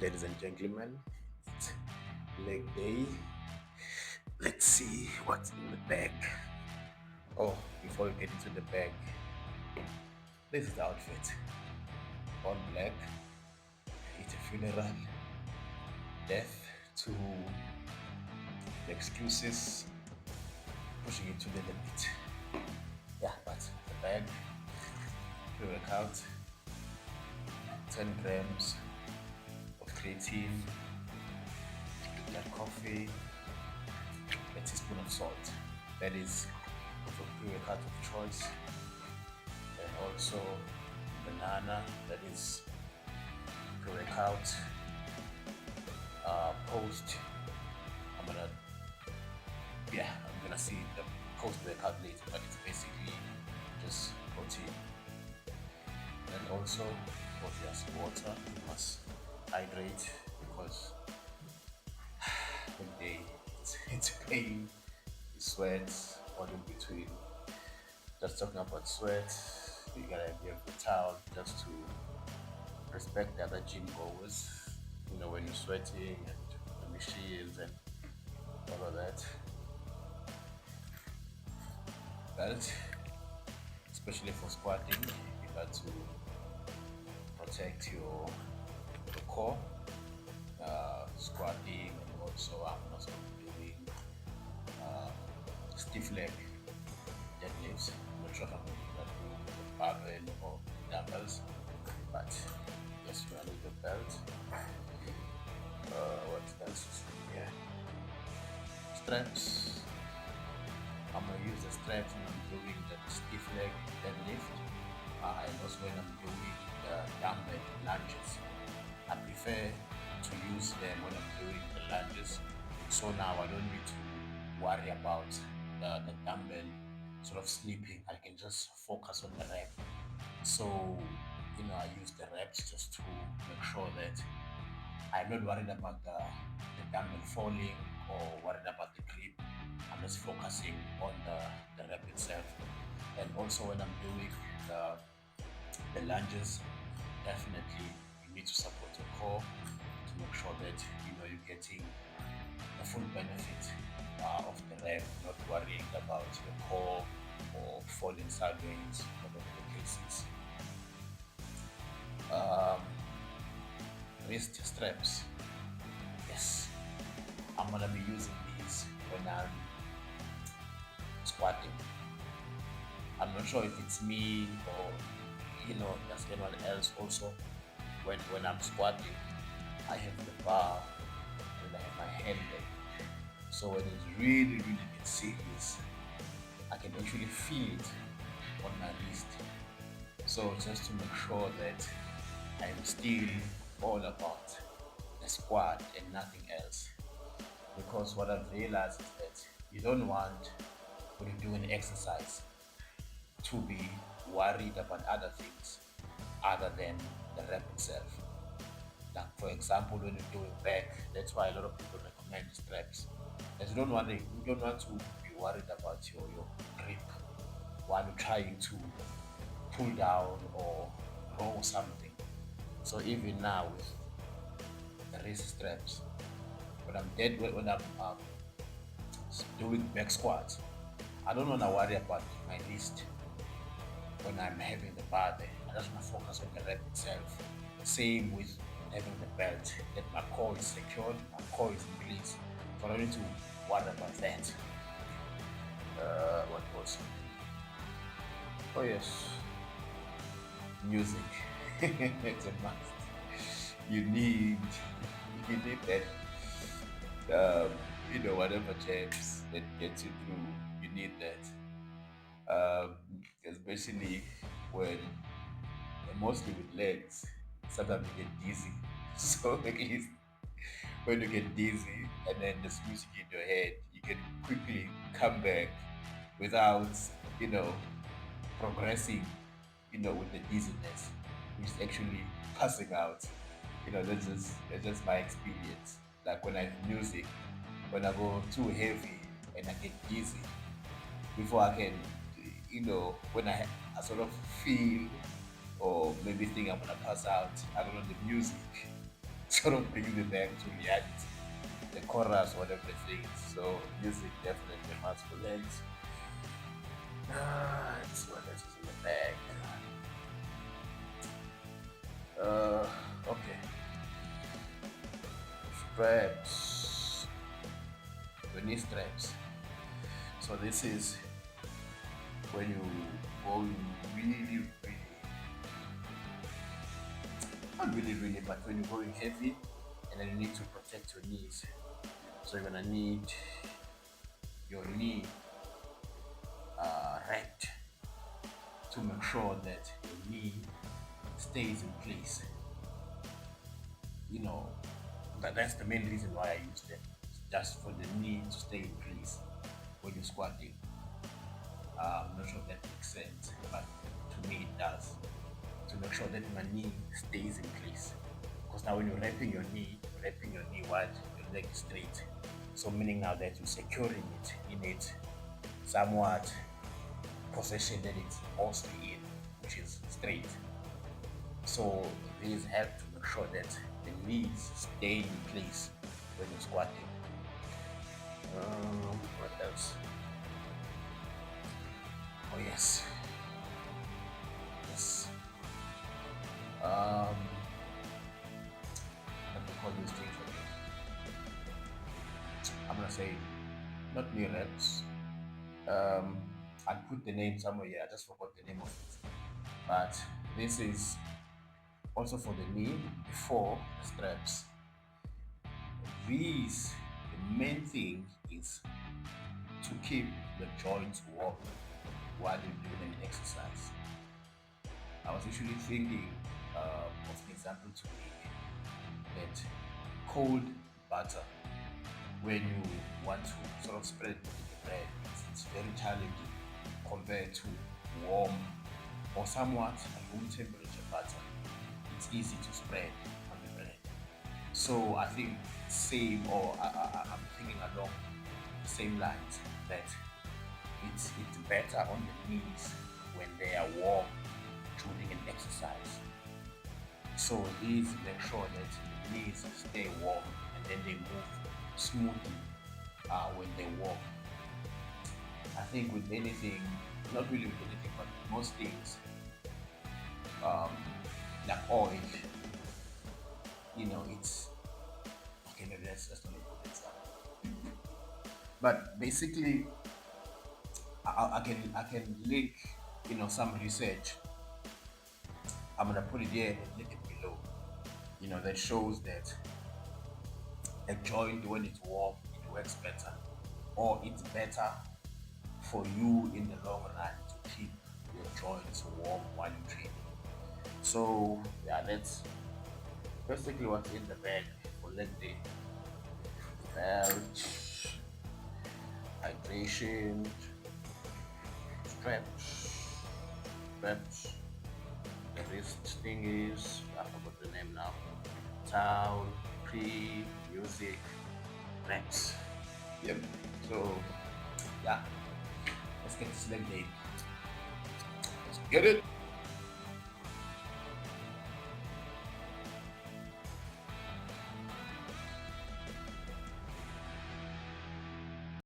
Ladies and gentlemen, it's leg day. Let's see what's in the bag. Oh, before we get into the bag, this is the outfit. All black, it's a funeral, death to the excuses, pushing it to the limit. Yeah, but the bag, pre-workout, 10 grams of creatine, black coffee, a teaspoon of salt. That is for pre-workout of choice. And also banana, that is pre-workout. Post, I'm gonna, I'm gonna see the post-workout later, but it's basically just protein. And also, obvious water, you must hydrate because the day it's pain, sweat, all in between. Just talking about sweat, you gotta have a towel just to respect the other gym goers. You know, when you're sweating and the machines and all of that. Belt, especially for squatting, you got to protect your core, squatting, and also I'm also doing stiff leg deadlifts. I'm not sure if I'm gonna do the barbell or dumbbells, but yes, you need the belt. What else is here? Straps. I'm gonna use the straps when I'm doing the stiff leg deadlift, and also when I'm doing the dumbbell lunges. I prefer to use them when I'm doing the lunges, so now I don't need to worry about the dumbbell sort of sleeping. I can just focus on the rep. So, I use the reps just to make sure that I'm not worried about the dumbbell falling or worried about the grip. I'm just focusing on the rep itself. And also when I'm doing the lunges, definitely you need to support your core to make sure that you're getting the full benefit of the rep, not worrying about your core or falling sideways, whatever the case is. Um, Wrist straps. Yes, I'm gonna be using these when I'm squatting. I'm not sure if it's me or does anyone else also. When I'm squatting, I have the bar and I have my hand there. So when it's really really get serious, I can actually feel it on my wrist. So just to make sure that I'm still all about the squat and nothing else. Because what I've realized is that you don't want, when you're doing exercise, to be worried about other things other than the rep itself. Like for example, when you're doing back, that's why a lot of people recommend straps. As you don't want to be worried about your grip while you're trying to pull down or row something. So even now with the wrist straps, when I'm doing back squats, I don't want to worry about my wrist when I'm having the bar there. I just want to focus on the rep itself. Same with having the belt, that my core is secured, my core is in place. So I don't need to worry about that. What else? Oh yes, music. It's a must. You need you need that whatever jams that gets you through, you need that. Especially when mostly with legs, sometimes you get dizzy. So at least when you get dizzy and then there's music in your head, you can quickly come back without, you know, progressing, with the dizziness, which is actually passing out. That's just my experience. Like when I have music, when I go too heavy and I get dizzy, before I can, when I sort of feel or maybe think I'm gonna pass out, I don't know the music. sort of bringing me back to reality, the chorus, whatever it is. So music definitely masculines. Let's see what else is in the bag. Okay. Straps. We need straps. So this is when you go really, really, not really, really, but when you're going heavy and then you need to protect your knees. So you're gonna need your knee wrapped to make sure that your knee stays in place. You know, that's the main reason why I use them, just for the knee to stay in place when you're squatting. I'm not sure if that makes sense, but to me it does. To make sure that my knee stays in place. Because now when you're wrapping your knee wide, your leg is straight. So meaning now that you're securing it in it somewhat position that it's mostly in, which is straight. So these help to make sure that the knees stay in place when you're squatting. What else? Oh yes, yes. Um, let me call these things again. I'm gonna say not knee reps. Um, I put the name somewhere here. I just forgot the name of it. But this is also for the knee before the straps. These, the main thing is to keep the joints warm while you're doing an exercise. I was usually thinking of an example to make that cold butter when you want to sort of spread the bread. It's very challenging compared to warm or somewhat room temperature butter. It's easy to spread on the bread. So I think same, or I'm thinking along the same lines that it's better on the knees when they are warm during an exercise. So these make sure that the knees stay warm and then they move smoothly when they walk. I think with anything, not really with anything, but most things, um, like oil, it's okay. Maybe that's not a good example. But basically, I can link some research. I'm gonna put it here and link it below. That shows that a joint when it's warm it works better, or it's better for you in the long run to keep your joints warm while you train. So yeah, that's basically what's in the bag for leg day. Belt, hydration, straps. The wrist thing is, I forgot the name now. Towel, pre, music, reps. Yep. So yeah, let's get this leg day. Let's get it.